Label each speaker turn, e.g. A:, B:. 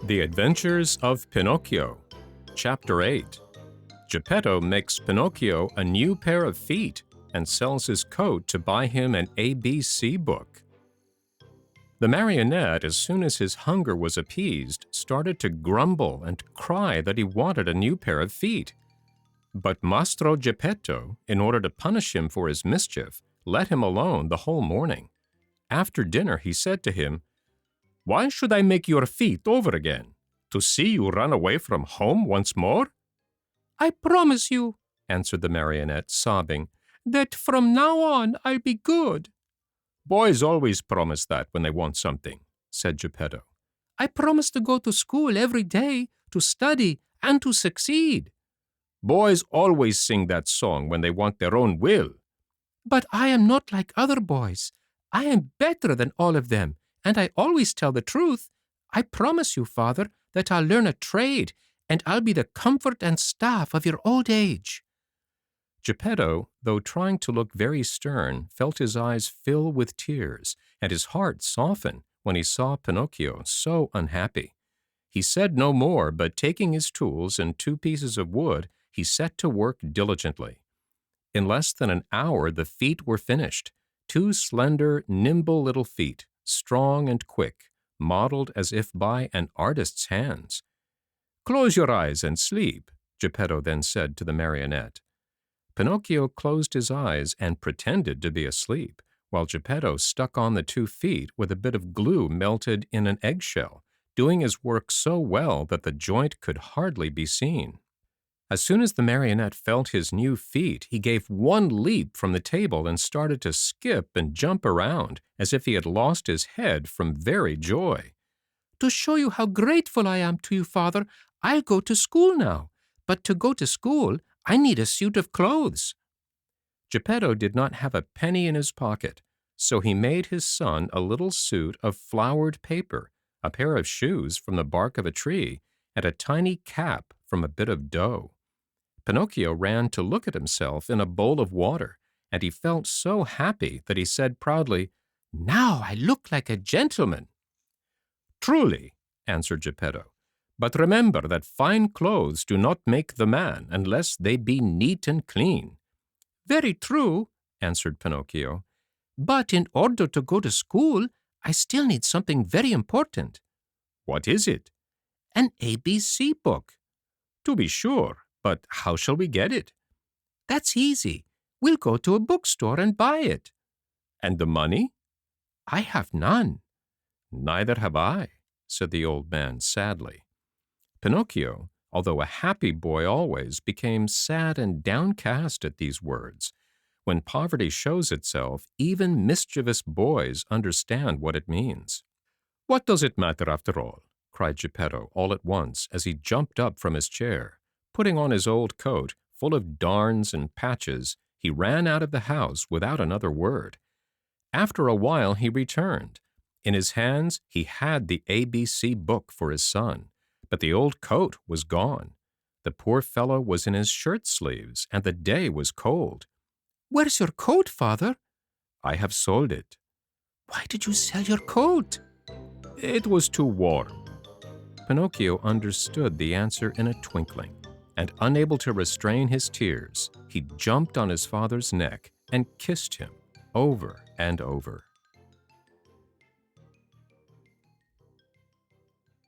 A: The Adventures of Pinocchio, Chapter 8. Geppetto makes Pinocchio a new pair of feet and sells his coat to buy him an ABC book. The marionette, as soon as his hunger was appeased, started to grumble and cry that he wanted a new pair of feet. But Mastro Geppetto, in order to punish him for his mischief, let him alone the whole morning. After dinner he said to him, "Why should I make your feet over again? To see you run away from home once more?" "I promise you," answered the marionette, sobbing, "that from now on I'll be good." "Boys always promise that when they want something," said Geppetto. "I promise to go to school every day, to study, and to succeed." "Boys always sing that song when they want their own will." "But I am not like other boys. I am better than all of them, and I always tell the truth. I promise you, Father, that I'll learn a trade, and I'll be the comfort and staff of your old age." Geppetto, though trying to look very stern, felt his eyes fill with tears, and his heart soften when he saw Pinocchio so unhappy. He said no more, but taking his tools and 2 pieces of wood, he set to work diligently. In less than an hour the feet were finished, 2 slender, nimble little feet, strong and quick, modeled as if by an artist's hands. "Close your eyes and sleep," Geppetto then said to the marionette. Pinocchio closed his eyes and pretended to be asleep, while Geppetto stuck on the 2 feet with a bit of glue melted in an eggshell, doing his work so well that the joint could hardly be seen. As soon as the marionette felt his new feet, he gave 1 leap from the table and started to skip and jump around as if he had lost his head from very joy. "To show you how grateful I am to you, Father, I'll go to school now. But to go to school, I need a suit of clothes." Geppetto did not have a penny in his pocket, so he made his son a little suit of flowered paper, a pair of shoes from the bark of a tree, and a tiny cap from a bit of dough. Pinocchio ran to look at himself in a bowl of water, and he felt so happy that he said proudly, "Now I look like a gentleman." "Truly," answered Geppetto, "but remember that fine clothes do not make the man unless they be neat and clean." "Very true," answered Pinocchio. "But in order to go to school, I still need something very important." "What is it?" "An ABC book." "To be sure, but how shall we get it?" "That's easy. We'll go to a bookstore and buy it." "And the money?" "I have none." "Neither have I," said the old man sadly. Pinocchio, although a happy boy always, became sad and downcast at these words. When poverty shows itself, even mischievous boys understand what it means. "What does it matter after all?" cried Geppetto all at once as he jumped up from his chair. Putting on his old coat, full of darns and patches, he ran out of the house without another word. After a while he returned. In his hands he had the ABC book for his son, but the old coat was gone. The poor fellow was in his shirt sleeves, and the day was cold. "Where's your coat, Father?" "I have sold it." "Why did you sell your coat?" "It was too warm." Pinocchio understood the answer in a twinkling, and unable to restrain his tears, he jumped on his father's neck and kissed him over and over.